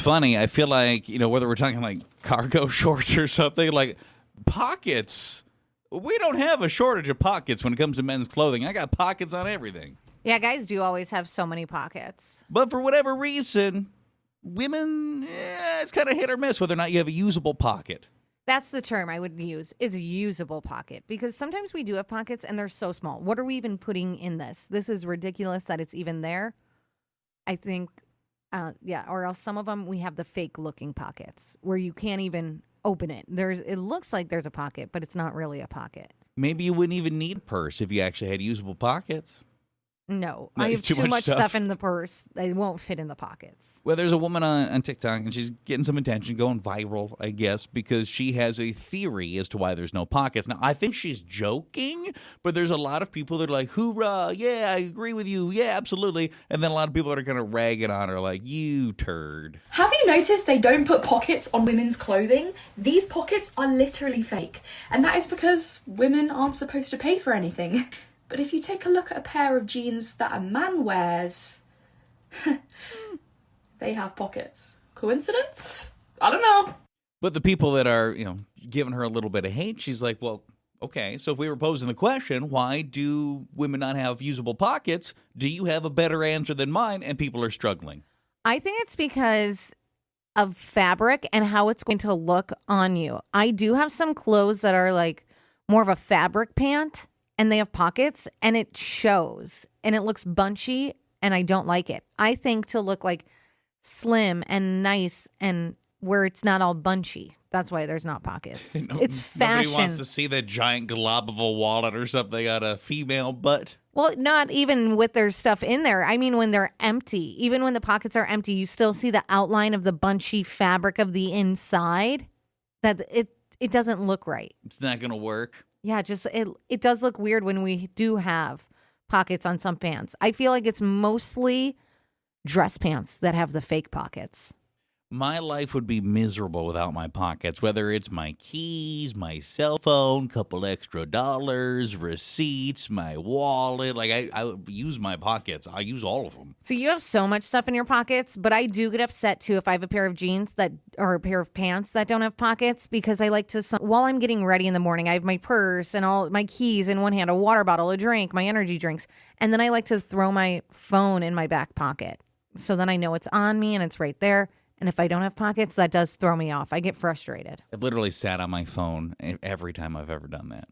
Funny, I feel like, whether we're talking like cargo shorts or something, like pockets. We don't have a shortage of pockets when it comes to men's clothing. I got pockets on everything. Yeah, guys do always have so many pockets. But for whatever reason, women, it's kind of hit or miss whether or not you have a usable pocket. That's the term I would use, is a usable pocket. Because sometimes we do have pockets and they're so small. What are we even putting in this? This is ridiculous that it's even there. I think, or else some of them, we have the fake looking pockets where you can't even open it. It looks like there's a pocket, but it's not really a pocket. Maybe you wouldn't even need a purse if you actually had usable pockets. No, I have too much stuff in the purse. They won't fit in the pockets. Well, there's a woman on TikTok, and she's getting some attention, going viral, I guess, because she has a theory as to why there's no pockets. Now, I think she's joking, but there's a lot of people that are like, hoorah, yeah, I agree with you, yeah, absolutely. And then a lot of people that are kind of ragging on her like, you turd. Have you noticed they don't put pockets on women's clothing? These pockets are literally fake. And that is because women aren't supposed to pay for anything. But if you take a look at a pair of jeans that a man wears, they have pockets. Coincidence? I don't know. But the people that are, giving her a little bit of hate, she's like, well, okay, so if we were posing the question, why do women not have usable pockets? Do you have a better answer than mine? And people are struggling. I think it's because of fabric and how it's going to look on you. I do have some clothes that are like more of a fabric pant. And they have pockets, and it shows, and it looks bunchy, and I don't like it. I think to look like slim and nice and where it's not all bunchy. That's why there's not pockets. It's fashion. Nobody wants to see that giant glob of a wallet or something on a female butt. Well, not even with their stuff in there. I mean, when they're empty, even when the pockets are empty, you still see the outline of the bunchy fabric of the inside. That it doesn't look right. It's not going to work. Yeah, just it does look weird when we do have pockets on some pants. I feel like it's mostly dress pants that have the fake pockets. My life would be miserable without my pockets, whether it's my keys, my cell phone, couple extra dollars, receipts, my wallet. Like, I use my pockets. I use all of them. So you have so much stuff in your pockets, but I do get upset, too, if I have a pair of jeans or a pair of pants that don't have pockets, because I like to, while I'm getting ready in the morning, I have my purse and all my keys in one hand, a water bottle, a drink, my energy drinks, and then I like to throw my phone in my back pocket. So then I know it's on me and it's right there. And if I don't have pockets, that does throw me off. I get frustrated. I've literally sat on my phone every time I've ever done that.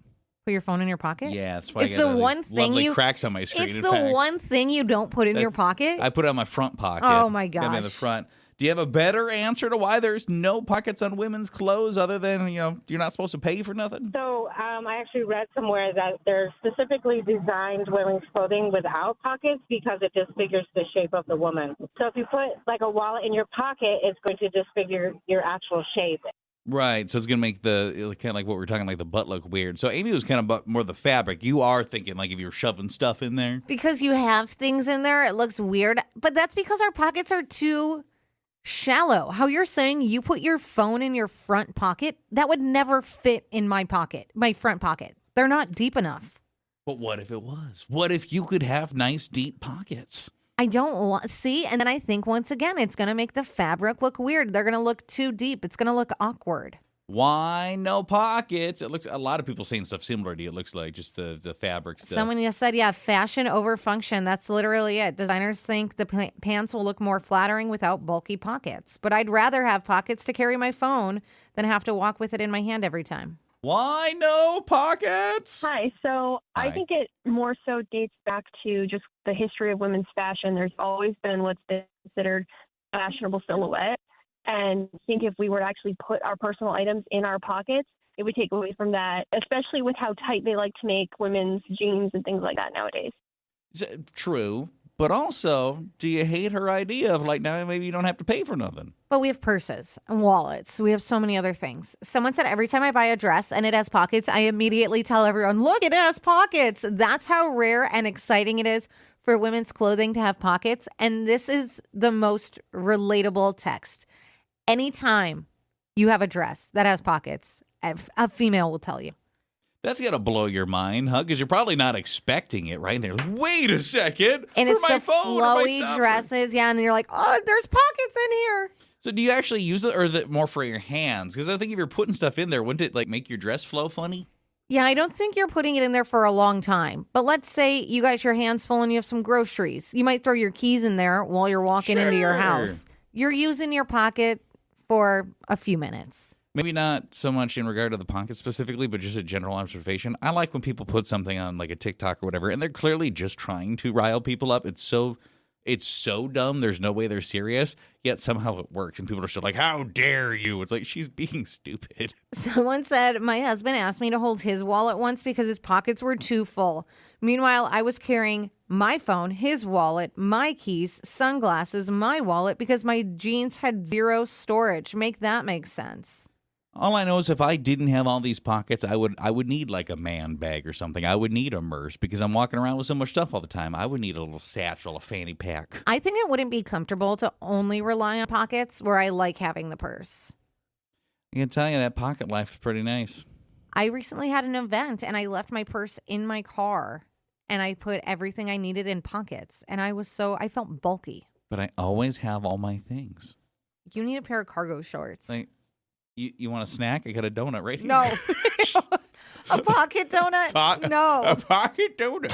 Put your phone in your pocket? Yeah, that's why it's I got the one thing lovely cracks on my screen. It's the one thing you don't put in your pocket? I put it on my front pocket. Oh, my gosh. And in the front. Do you have a better answer to why there's no pockets on women's clothes other than, you're not supposed to pay for nothing? So I actually read somewhere that they're specifically designed women's clothing without pockets because it disfigures the shape of the woman. So if you put like a wallet in your pocket, it's going to disfigure your actual shape. Right, so it's going to make kind of like what we're talking, like the butt look weird. So Amy was kind of more the fabric. You are thinking like if you're shoving stuff in there. Because you have things in there, it looks weird. But that's because our pockets are too shallow. How you're saying you put your phone in your front pocket, that would never fit in my pocket, my front pocket. They're not deep enough. But what if it was? What if you could have nice deep pockets? I don't want, see, and then I think once again, it's going to make the fabric look weird. They're going to look too deep. It's going to look awkward. Why no pockets? It looks, a lot of people saying stuff similar to you. It looks like just the fabric stuff. Someone just said, yeah, fashion over function. That's literally it. Designers think the pants will look more flattering without bulky pockets. But I'd rather have pockets to carry my phone than have to walk with it in my hand every time. Why no pockets? Hi. So Hi. I think it more so dates back to just the history of women's fashion. There's always been what's been considered fashionable silhouette. And I think if we were to actually put our personal items in our pockets, it would take away from that, especially with how tight they like to make women's jeans and things like that nowadays. True. But also, do you hate her idea of like, now maybe you don't have to pay for nothing? But we have purses and wallets. We have so many other things. Someone said every time I buy a dress and it has pockets, I immediately tell everyone, look, it has pockets. That's how rare and exciting it is for women's clothing to have pockets. And this is the most relatable text. Anytime you have a dress that has pockets, a female will tell you. That's got to blow your mind, huh? Because you're probably not expecting it, right? And they're like, wait a second. And for it's my the phone or my flowy stuff. dresses. Yeah. And you're like, oh, there's pockets in here. So do you actually use it, or is it more for your hands? Because I think if you're putting stuff in there, wouldn't it like make your dress flow funny? Yeah, I don't think you're putting it in there for a long time. But let's say you got your hands full and you have some groceries. You might throw your keys in there while you're walking into your Sure. house. You're using your pocket for a few minutes. Maybe not so much in regard to the pocket specifically, but just a general observation. I like when people put something on like a TikTok or whatever, and they're clearly just trying to rile people up. It's so dumb. There's no way they're serious, yet somehow it works. And people are still like, how dare you? It's like, she's being stupid. Someone said, my husband asked me to hold his wallet once because his pockets were too full. Meanwhile, I was carrying my phone, his wallet, my keys, sunglasses, my wallet because my jeans had zero storage. Make that make sense. All I know is if I didn't have all these pockets, I would need like a man bag or something. I would need a purse because I'm walking around with so much stuff all the time. I would need a little satchel, a fanny pack. I think it wouldn't be comfortable to only rely on pockets where I like having the purse. I can tell you that pocket life is pretty nice. I recently had an event and I left my purse in my car and I put everything I needed in pockets and I felt bulky. But I always have all my things. You need a pair of cargo shorts. Like, you want a snack? I got a donut right here. No. A pocket donut? No. A pocket donut.